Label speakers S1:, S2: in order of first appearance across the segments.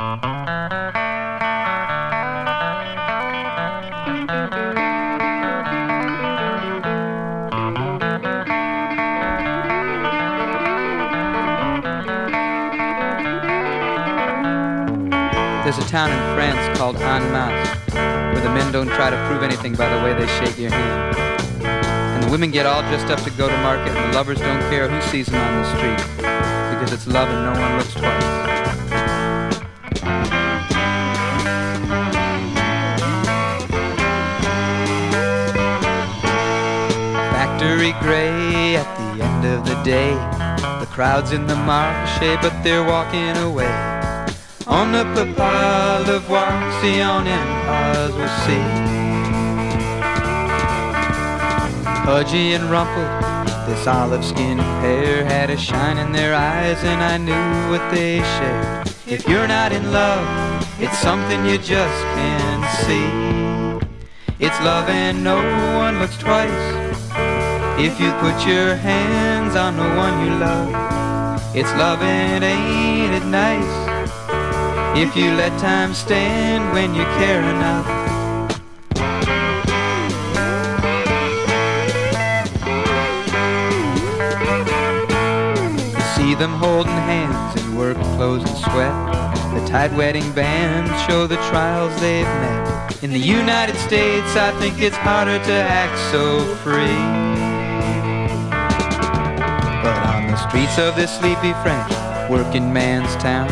S1: There's a town in France called Annemasse, where the men don't try to prove anything by the way they shake your hand. And the women get all dressed up to go to market, and the lovers don't care who sees them on the street, because it's love and no one looks twice. Factory gray at the end of the day, the crowd's in the marché, but they're walking away. On ne peut pas le voir si on n'aime pas aussi. Pudgy and rumpled, this olive-skinned pair had a shine in their eyes, and I knew what they shared. If you're not in love, it's something you just can't see. It's love and no one looks twice. If you put your hands on the one you love, it's love and ain't it nice? If you let time stand when you care enough. You see them holding hands in work clothes and sweat. The tight wedding bands show the trials they've met. In the United States, I think it's harder to act so free. But on the streets of this sleepy French working man's town,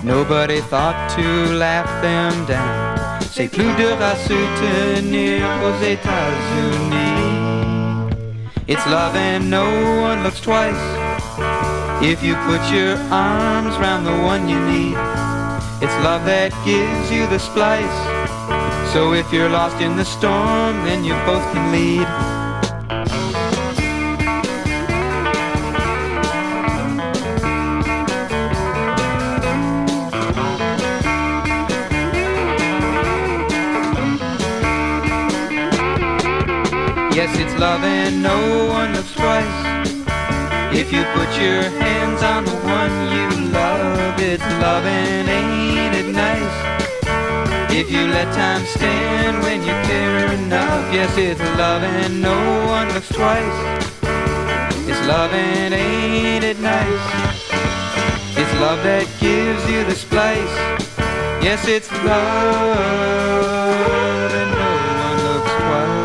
S1: nobody thought to laugh them down. C'est plus dur à soutenir aux États-Unis. It's love and no one looks twice. If you put your arms round the one you need, it's love that gives you the splice. So if you're lost in the storm, then you both can lead. Yes, it's love and no one looks twice. If you put your hands on the one you love, it's love and ain't it nice? If you let time stand when you care enough. Yes, it's love and no one looks twice. It's love and ain't it nice? It's love that gives you the splice. Yes, it's love and no one looks twice.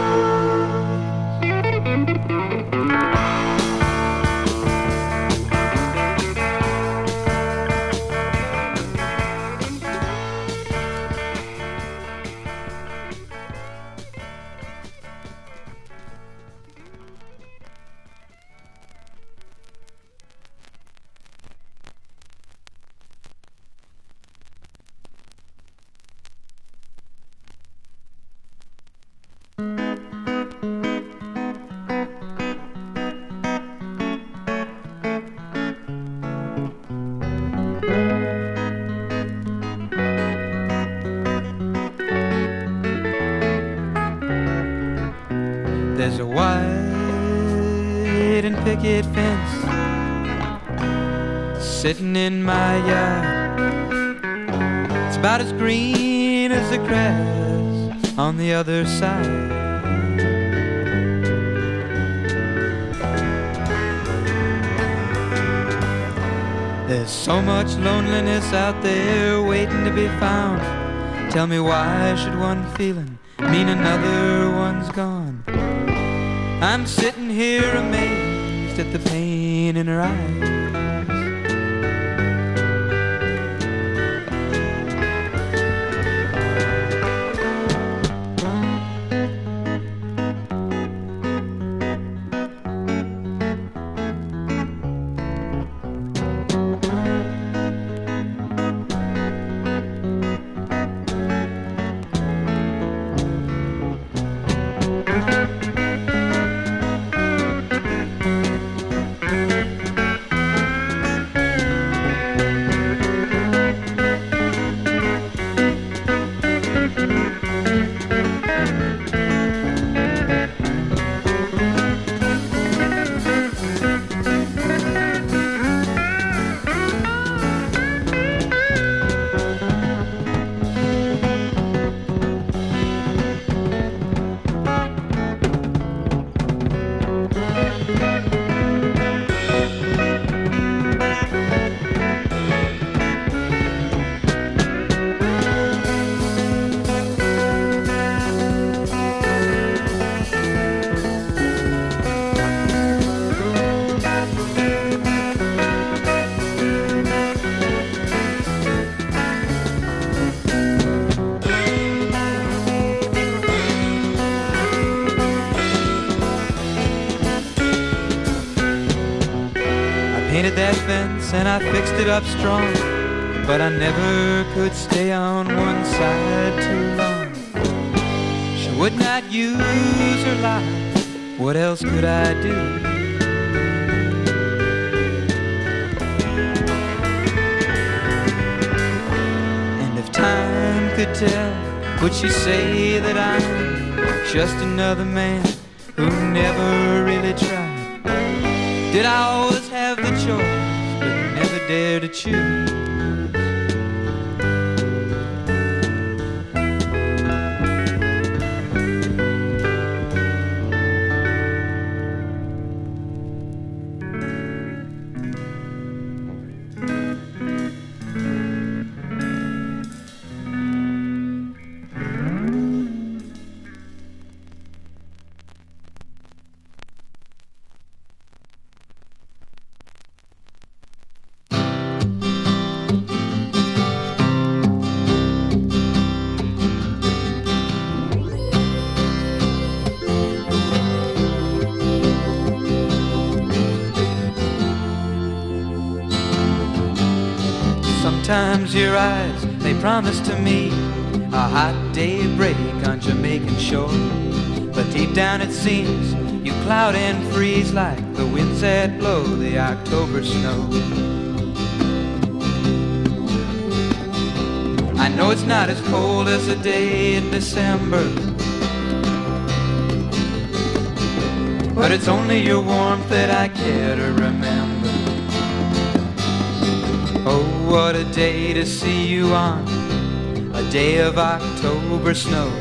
S1: There's a white and picket fence sitting in my yard. It's about as green as the grass on the other side. There's so much loneliness out there waiting to be found. Tell me, why should one feeling mean another one's gone? I'm sitting here amazed at the pain in her eyes. I fixed it up strong, but I never could stay on one side too long. She would not use her life, what else could I do? And if time could tell, would she say that I'm just another man who never really tried? Did I always have the choice, but never dare to choose? Sometimes your eyes, they promise to me a hot daybreak on Jamaican shore. But deep down it seems you cloud and freeze like the winds that blow the October snow. I know it's not as cold as a day in December, but it's only your warmth that I care to remember. Oh, what a day to see you on, a day of October snow.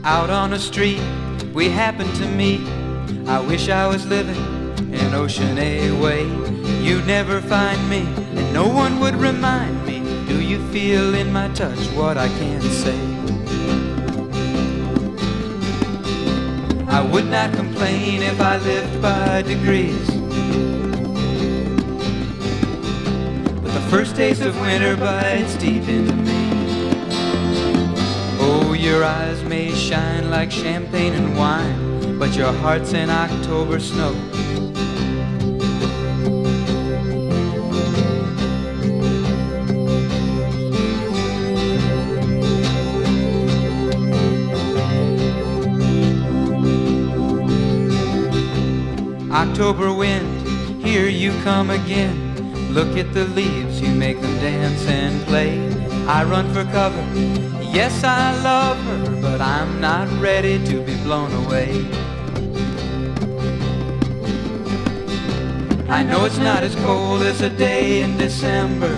S1: Out on the street, we happened to meet. I wish I was living in Ocean away. You'd never find me, and no one would remind me. Do you feel in my touch what I can't say? I would not complain if I lived by degrees, but the first taste of winter bites deep into me. Oh, your eyes may shine like champagne and wine, but your heart's in October snow. October wind, here you come again. Look at the leaves, you make them dance and play. I run for cover, yes I love her, but I'm not ready to be blown away. I know it's not as cold as a day in December,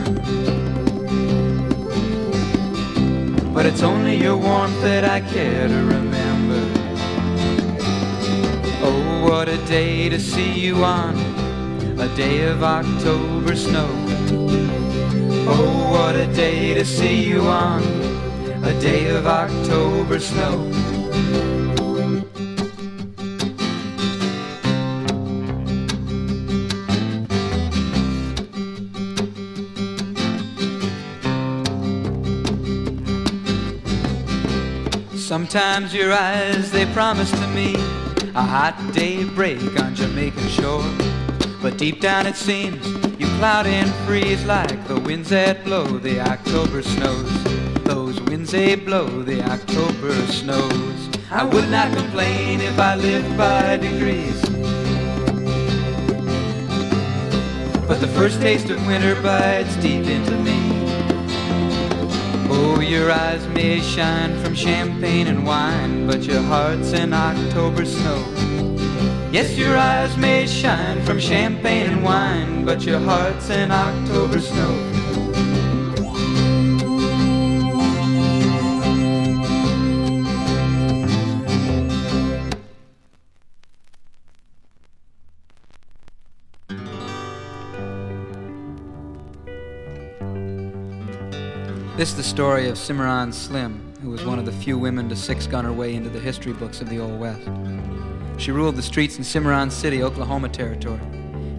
S1: but it's only your warmth that I care to remember. Oh, what a day to see you on, a day of October snow. Oh, what a day to see you on, a day of October snow. Sometimes your eyes, they promise to me a hot daybreak on Jamaican shore, but deep down it seems you cloud and freeze like the winds that blow the October snows. Those winds, they blow the October snows. I would not complain if I lived by degrees, but the first taste of winter bites deep into me. Oh, your eyes may shine from champagne and wine, but your heart's in October snow. Yes, your eyes may shine from champagne and wine, but your heart's in October snow. This is the story of Cimarron Slim, who was one of the few women to six-gun her way into the history books of the Old West. She ruled the streets in Cimarron City, Oklahoma Territory,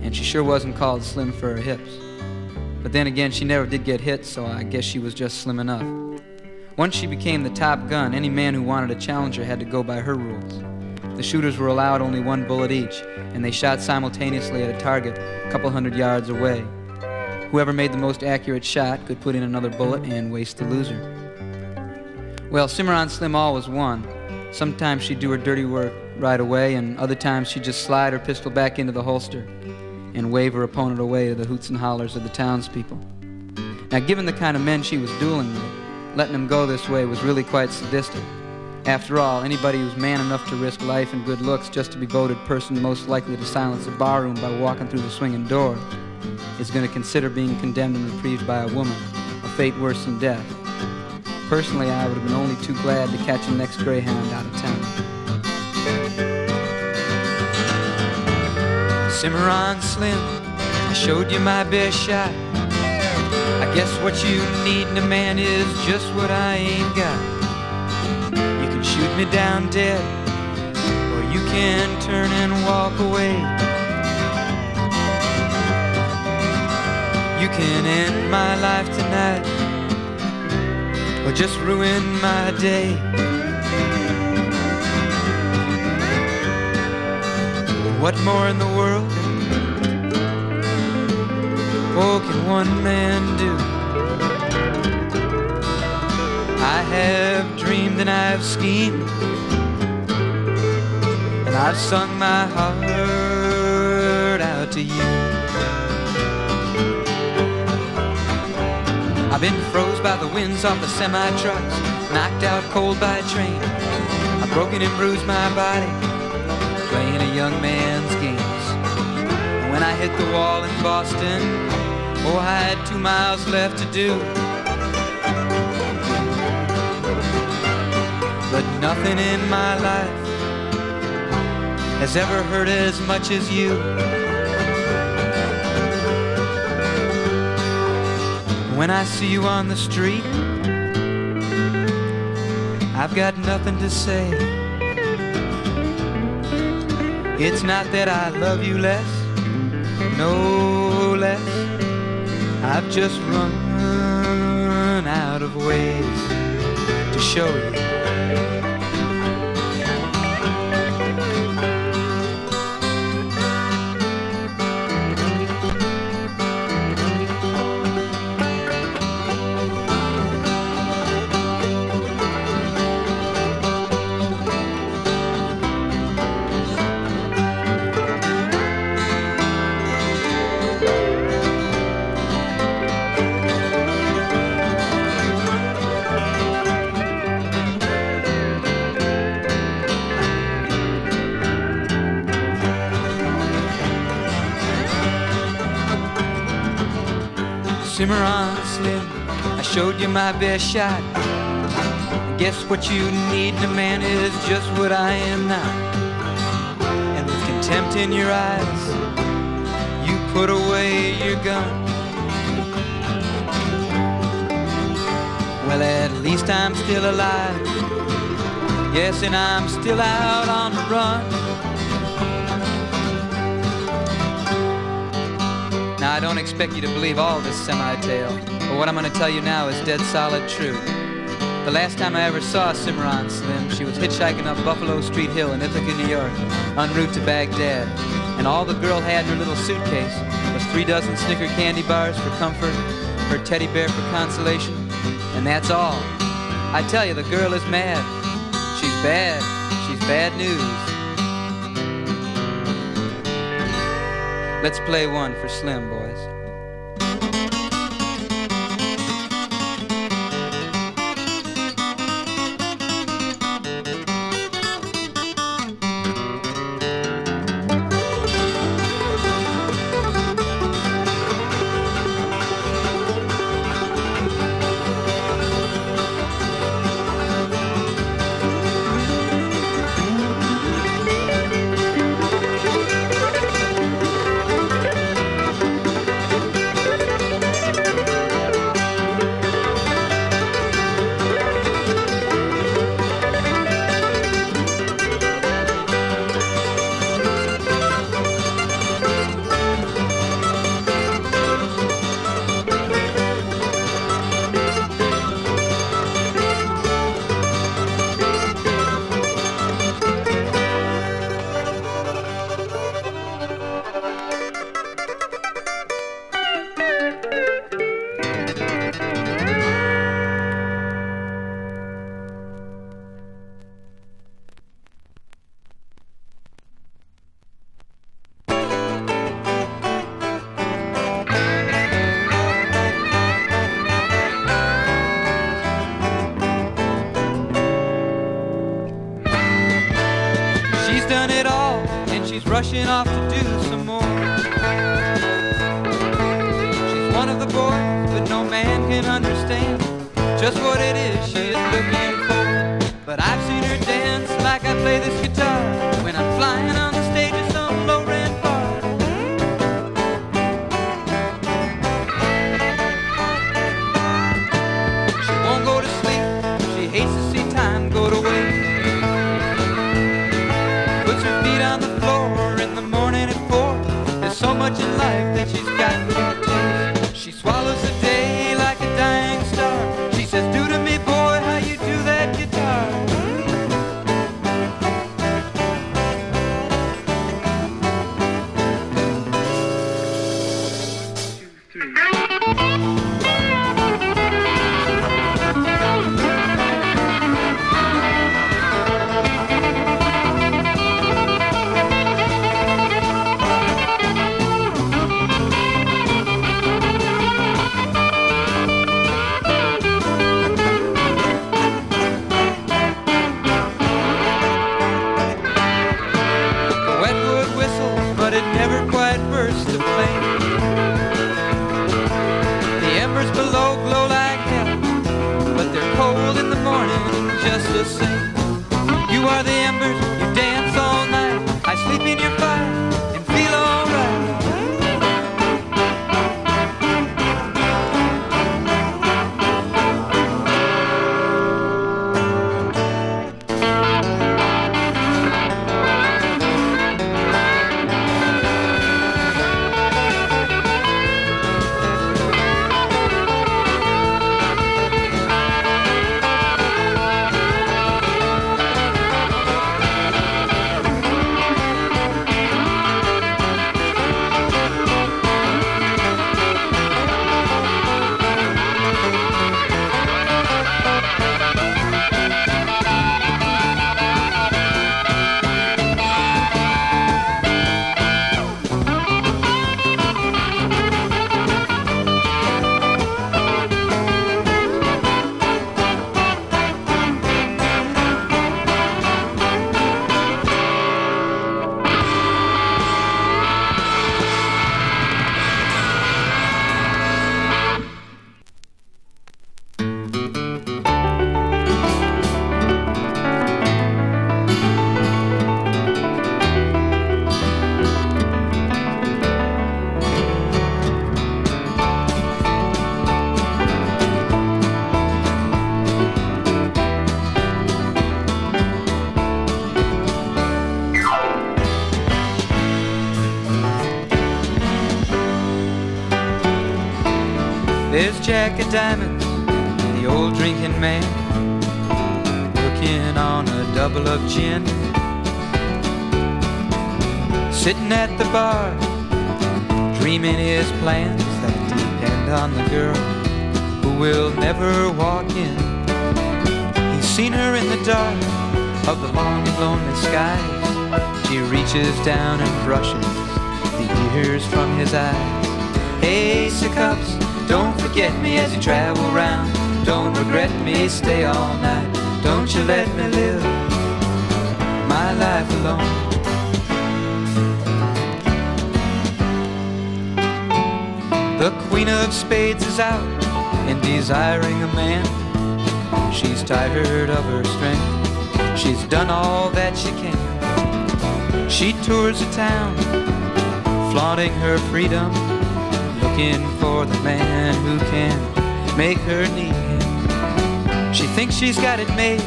S1: and she sure wasn't called slim for her hips. But then again, she never did get hit, so I guess she was just slim enough. Once she became the top gun, any man who wanted to challenge her had to go by her rules. The shooters were allowed only one bullet each, and they shot simultaneously at a target a couple hundred yards away. Whoever made the most accurate shot could put in another bullet and waste the loser. Well, Cimarron Slim always won. Sometimes she'd do her dirty work right away, and other times she'd just slide her pistol back into the holster and wave her opponent away to the hoots and hollers of the townspeople. Now, given the kind of men she was dueling with, letting them go this way was really quite sadistic. After all, anybody who's man enough to risk life and good looks just to be voted person most likely to silence a barroom by walking through the swinging door is going to consider being condemned and reprieved by a woman, a fate worse than death. Personally, I would have been only too glad to catch the next Greyhound out of town. Cimarron Slim, I showed you my best shot. I guess what you need in a man is just what I ain't got. You can shoot me down dead, or you can turn and walk away. You can end my life tonight, or just ruin my day. What more in the world, oh, can one man do? I have dreamed and I've schemed, and I've sung my heart out to you. I've been froze by the winds off the semi-trucks, knocked out cold by a train. I've broken and bruised my body, playing a young man's games. And when I hit the wall in Boston, oh, I had 2 miles left to do. But nothing in my life has ever hurt as much as you. When I see you on the street, I've got nothing to say. It's not that I love you less, no less. I've just run out of ways to show you. Cimarron Slim, I showed you my best shot. I guess what you need in a man is just what I am now. And with contempt in your eyes, you put away your gun. Well, at least I'm still alive. Yes, and I'm still out on the run. Now, I don't expect you to believe all this semi-tale, but what I'm going to tell you now is dead solid true. The last time I ever saw Cimarron Slim, she was hitchhiking up Buffalo Street Hill in Ithaca, New York, en route to Baghdad. And all the girl had in her little suitcase was 3 dozen Snicker candy bars for comfort, her teddy bear for consolation, and that's all. I tell you, the girl is mad. She's bad. She's bad news. Let's play one for Slim, boys. she's rushing off to do some more. She's one of the boys, but no man can understand just what it is she is looking for. But I've seen her dance like I play this guitar when I'm flying on the stage of some low-rent bar. She won't go to sleep, she hates to see time go to waste. Puts her feet on the floor in the morning at 4. There's so much in life that she's got to taste. She swallows the day like a dying star. She says, do to me, boy, how you do that guitar. You are the embers, you dance all night. I sleep in your fire and feel There's Jack of Diamonds, the old drinking man, working on a double of gin. Sitting at the bar, dreaming his plans that depend on the girl who will never walk in. He's seen her in the dark of the long and lonely skies. She reaches down and brushes the tears from his eyes. Ace of Cups, don't forget me as you travel round. Don't regret me, stay all night. Don't you let me live my life alone. The Queen of Spades is out and desiring a man. She's tired of her strength, she's done all that she can. She tours the town, flaunting her freedom, looking for the man who can make her need him. She thinks she's got it made,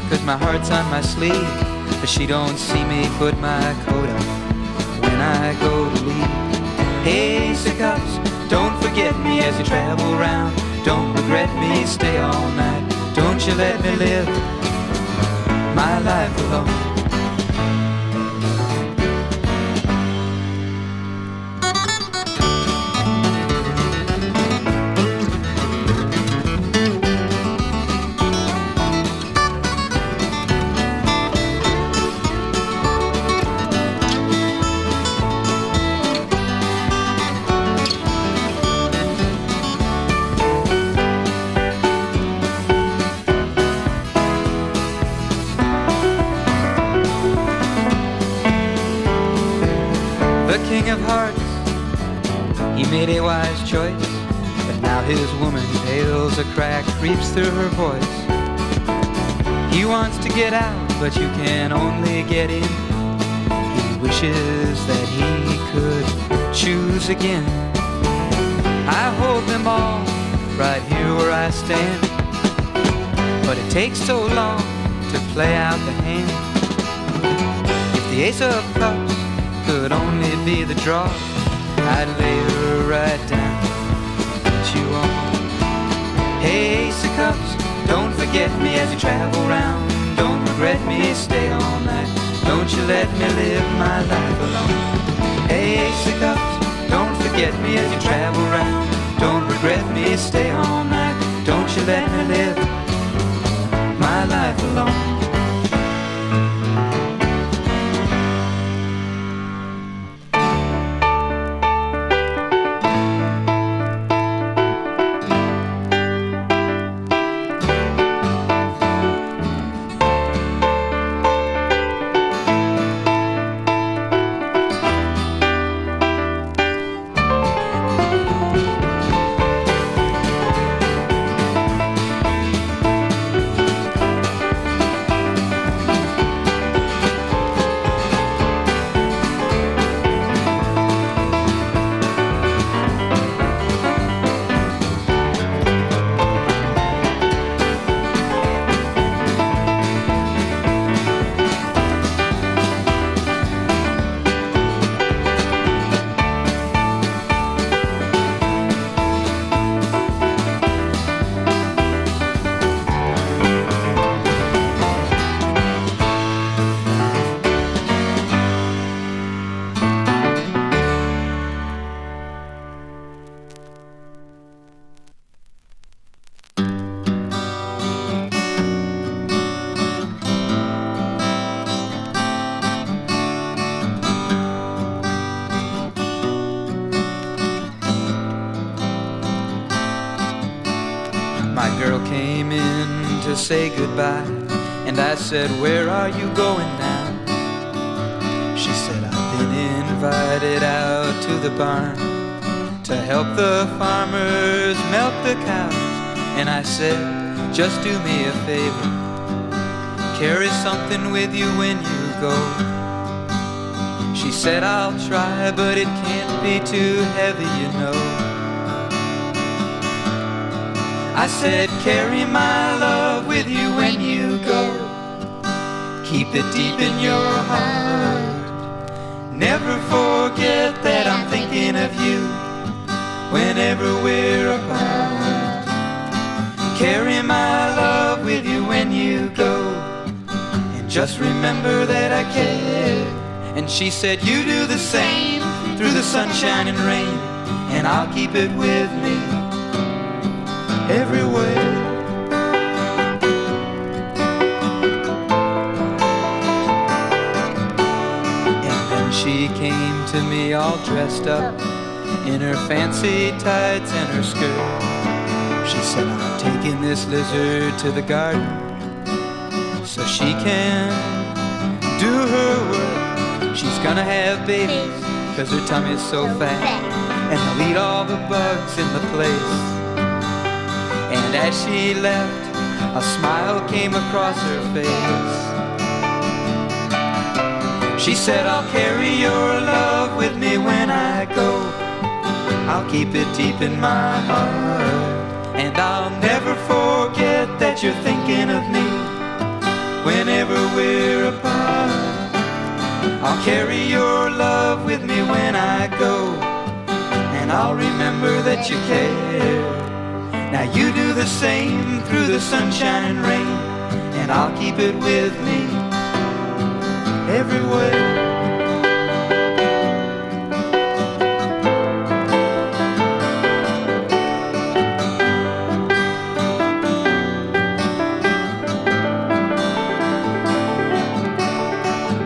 S1: 'cause my heart's on my sleeve. But she don't see me put my coat up when I go to leave. Ace of Cups, don't forget me as you travel round. Don't regret me, stay all night. Don't you let me live my life alone. king of hearts, he made a wise choice, but now his woman pales, a crack creeps through her voice. He wants to get out, but you can only get in. He wishes that he could choose again. I hold them all right here where I stand, but it takes so long to play out the hand. If the ace of cups could only be the draw, I'd lay her right down, put you on. Hey, ace of cups, don't forget me as you travel round. Don't regret me, stay all night. Don't you let me live my life alone. Hey, ace of cups, don't forget me as you travel round. Don't regret me, stay all night. Don't you let me live my life alone. Came in to say goodbye, and I said, where are you going now? She said, I've been invited out to the barn to help the farmers milk the cows. And I said, just do me a favor, carry something with you when you go. She said, I'll try, but it can't be too heavy, you know. I said, carry my love with you when you go. Keep it deep in your heart. Never forget that I'm thinking of you whenever we're apart. Carry my love with you when you go, and just remember that I care. And she said, you do the same through the sunshine and rain, and I'll keep it with me everywhere. And then she came to me all dressed up in her fancy tights and her skirt. She said, I'm taking this lizard to the garden so she can do her work. She's gonna have babies 'cause her tummy's so fat, and they'll eat all the bugs in the place. And as she left, a smile came across her face. She said, I'll carry your love with me when I go. I'll keep it deep in my heart, and I'll never forget that you're thinking of me whenever we're apart. I'll carry your love with me when I go, and I'll remember that you care. Now you do the same through the sunshine and rain, and I'll keep it with me everywhere.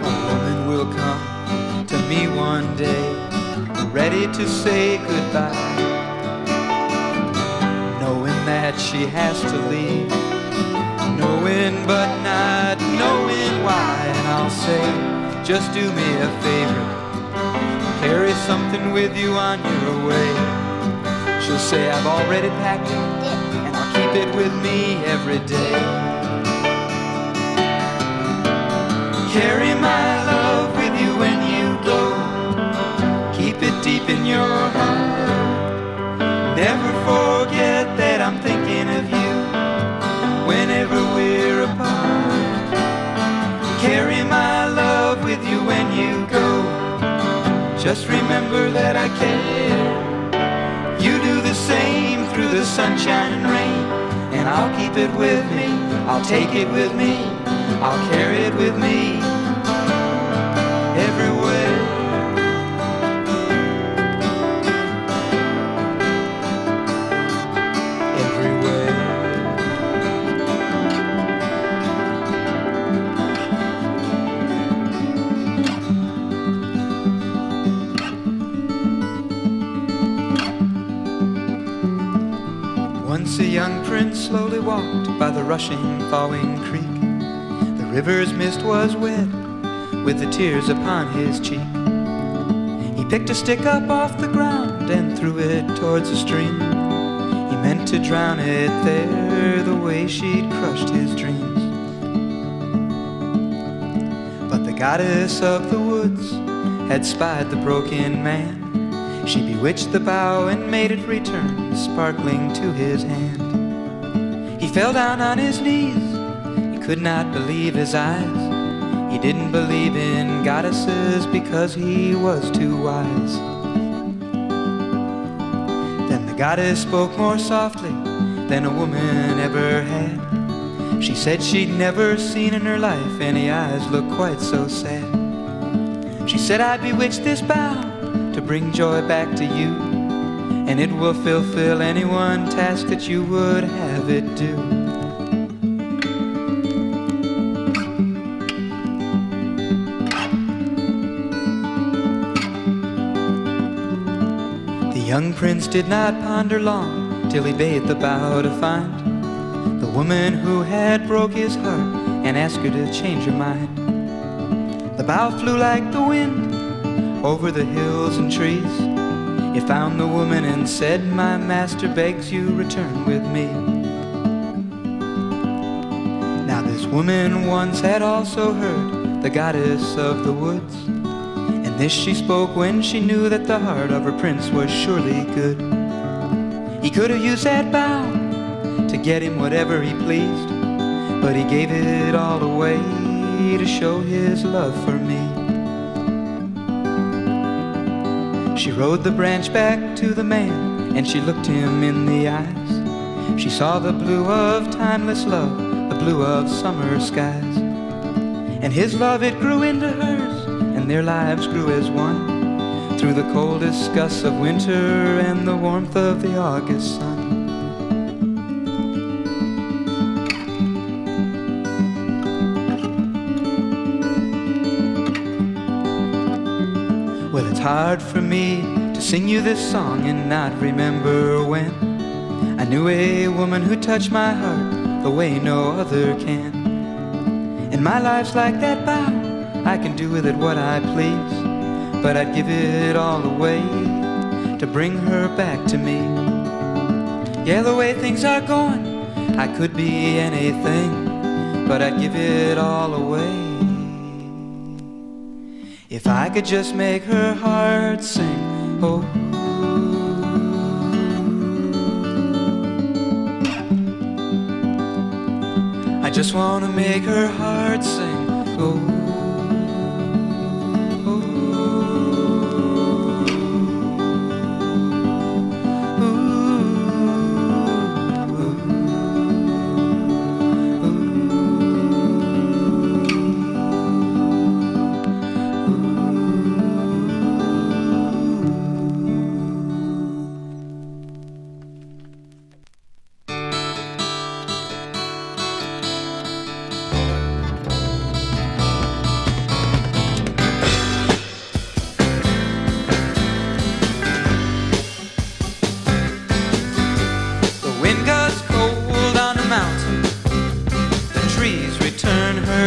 S1: A woman will come to me one day, ready to say goodbye, knowing that she has to leave, knowing but not knowing why. And I'll say, just do me a favor, carry something with you on your way. She'll say, I've already packed it, and I'll keep it with me every day. Carry my love with you when you go. Keep it deep in your heart. Never forget that I'm thinking of you whenever we're apart. Carry my love with you when you go. Just remember that I care. You do the same through the sunshine and rain. And I'll keep it with me, I'll take it with me, I'll carry it with me everywhere. Once a young prince slowly walked by the rushing, thawing creek. The river's mist was wet with the tears upon his cheek. He picked a stick up off the ground and threw it towards the stream. He meant to drown it there the way she'd crushed his dreams. But the goddess of the woods had spied the broken man. She bewitched the bough and made it return, sparkling to his hand. He fell down on his knees, he could not believe his eyes. He didn't believe in goddesses because he was too wise. Then the goddess spoke more softly than a woman ever had. She said she'd never seen in her life any eyes look quite so sad. She said, I bewitched this bough to bring joy back to you, and it will fulfill any one task that you would have it do. The young prince did not ponder long till he bade the bough to find the woman who had broke his heart and asked her to change her mind. The bough flew like the wind over the hills and trees. It found the woman and said, my master begs you return with me. Now this woman once had also heard the goddess of the woods, and this she spoke when she knew that the heart of her prince was surely good. He could have used that bough to get him whatever he pleased, but he gave it all away to show his love for me. She rode the branch back to the man, and she looked him in the eyes. She saw the blue of timeless love, the blue of summer skies. And his love, it grew into hers, and their lives grew as one, through the coldest gusts of winter and the warmth of the August sun. Well, it's hard for me to sing you this song and not remember when I knew a woman who touched my heart the way no other can. And my life's like that bough, I can do with it what I please, but I'd give it all away to bring her back to me. Yeah, the way things are going, I could be anything, but I'd give it all away if I could just make her heart sing. Oh, I just want to make her heart sing. Oh,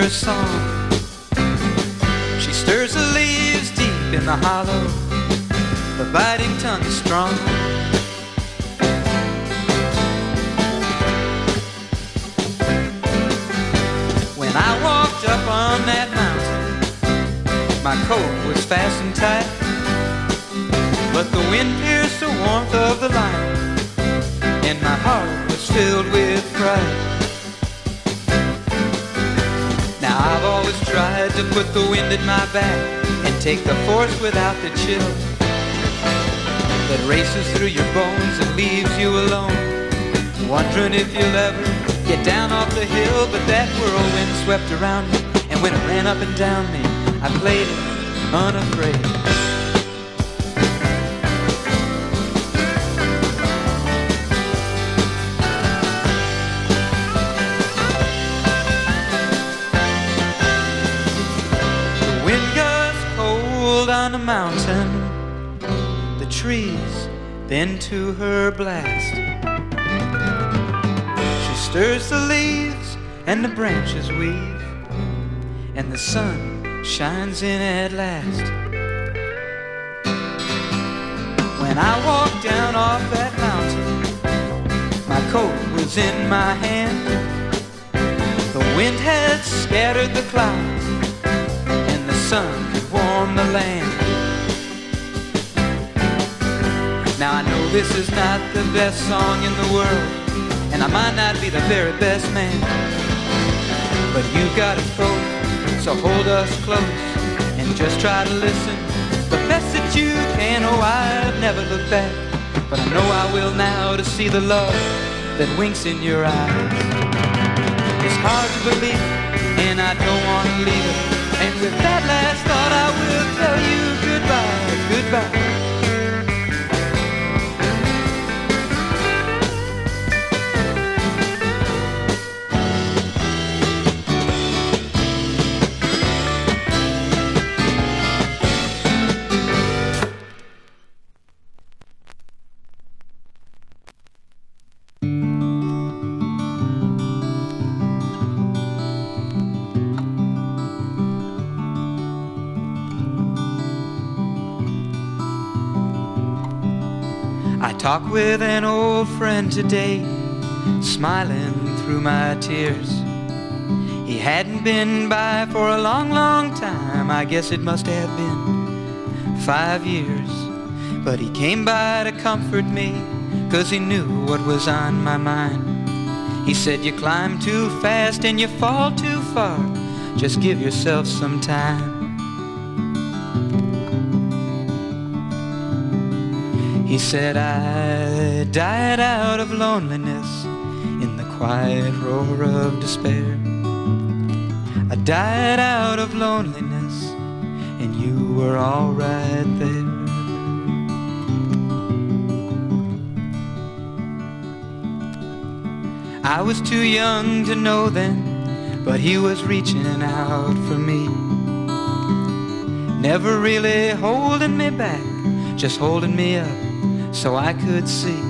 S1: song. She stirs the leaves deep in the hollow the biting tongue is strong. When I walked up on that mountain, my coat was fastened tight, but the wind pierced the warmth of the light, and my heart was filled with pride. Now I've always tried to put the wind at my back and take the force without the chill that races through your bones and leaves you alone, wondering if you'll ever get down off the hill. But that whirlwind swept around me, and when it ran up and down me, I played it unafraid. On a mountain, the trees bend to her blast. She stirs the leaves and the branches weave, and the sun shines in at last. When I walked down off that mountain, my coat was in my hand. The wind had scattered the clouds, and the sun could warm the land. Now I know this is not the best song in the world, and I might not be the very best man, but you've got us both, so hold us close and just try to listen the best that you can. Oh, I've never looked back, but I know I will now, to see the love that winks in your eyes. It's hard to believe, and I don't want to leave it, and with that last thought I will tell you goodbye, goodbye. Talk with an old friend today, smiling through my tears. He hadn't been by for a long, long time. I guess it must have been 5 years. But he came by to comfort me, 'cause he knew what was on my mind. He said, you climb too fast and you fall too far. Just give yourself some time. He said, I died out of loneliness in the quiet roar of despair. I died out of loneliness, and you were all right there. I was too young to know then, but he was reaching out for me, never really holding me back, just holding me up so I could see.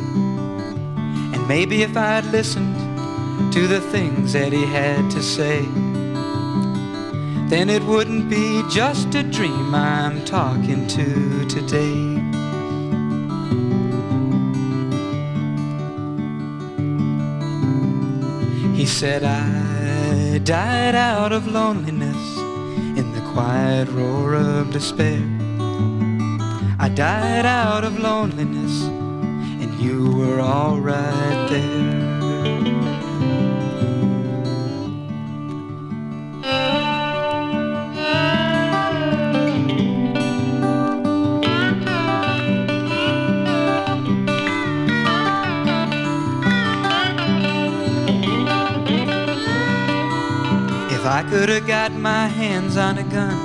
S1: And maybe if I'd listened to the things that he had to say, then it wouldn't be just a dream I'm talking to today. He said, I died out of loneliness in the quiet roar of despair. I died out of loneliness, and you were all right there. If I could have got my hands on a gun,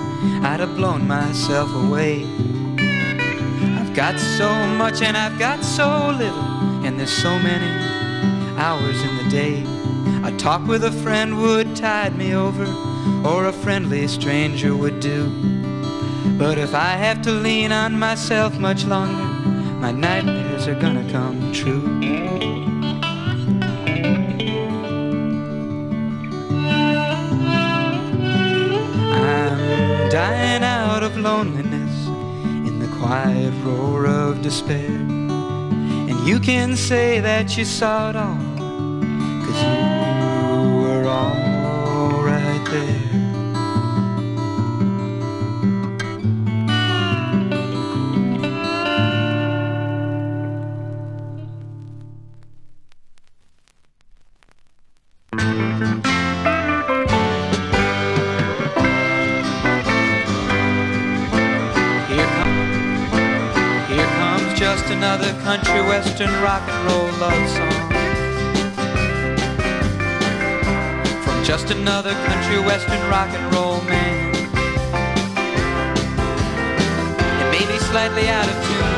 S1: I'd have blown myself away. I've got so much and I've got so little, and there's so many hours in the day. A talk with a friend would tide me over, or a friendly stranger would do. But if I have to lean on myself much longer, my nightmares are gonna come true. I'm dying out of loneliness in the quiet roar of despair. And you can say that you saw it all, 'cause you were all right there. Just another country western rock and roll love song, from just another country western rock and roll man. It may be slightly out of tune,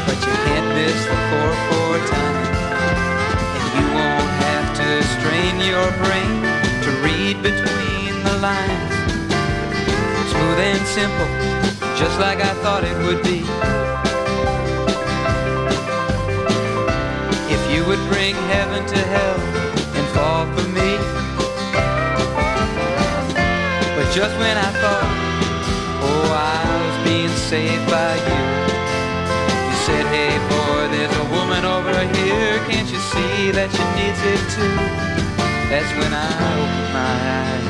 S1: but you can't miss the 4/4 time, and you won't have to strain your brain to read between the lines. Smooth and simple, just like I thought it would be. You would bring heaven to hell and fall for me. But just when I thought, oh, I was being saved by you, you said, hey boy, there's a woman over here, can't you see that she needs it too? That's when I opened my eyes.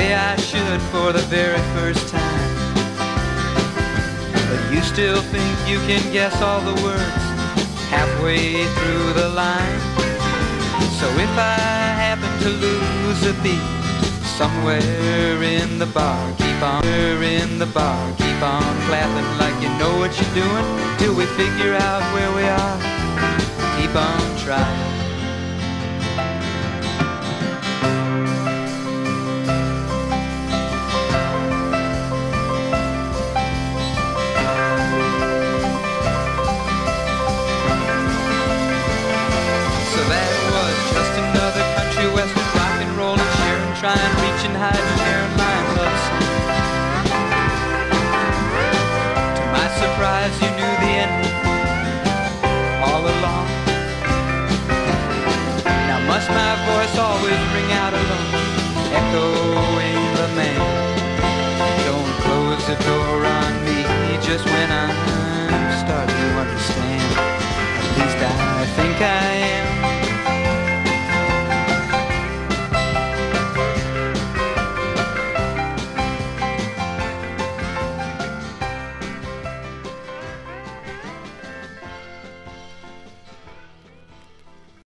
S1: I should for the very first time, but you still think you can guess all the words halfway through the line. So if I happen to lose a beat somewhere in the bar, keep on in the bar, keep on clapping like you know what you're doing till we figure out where we are. Keep on trying.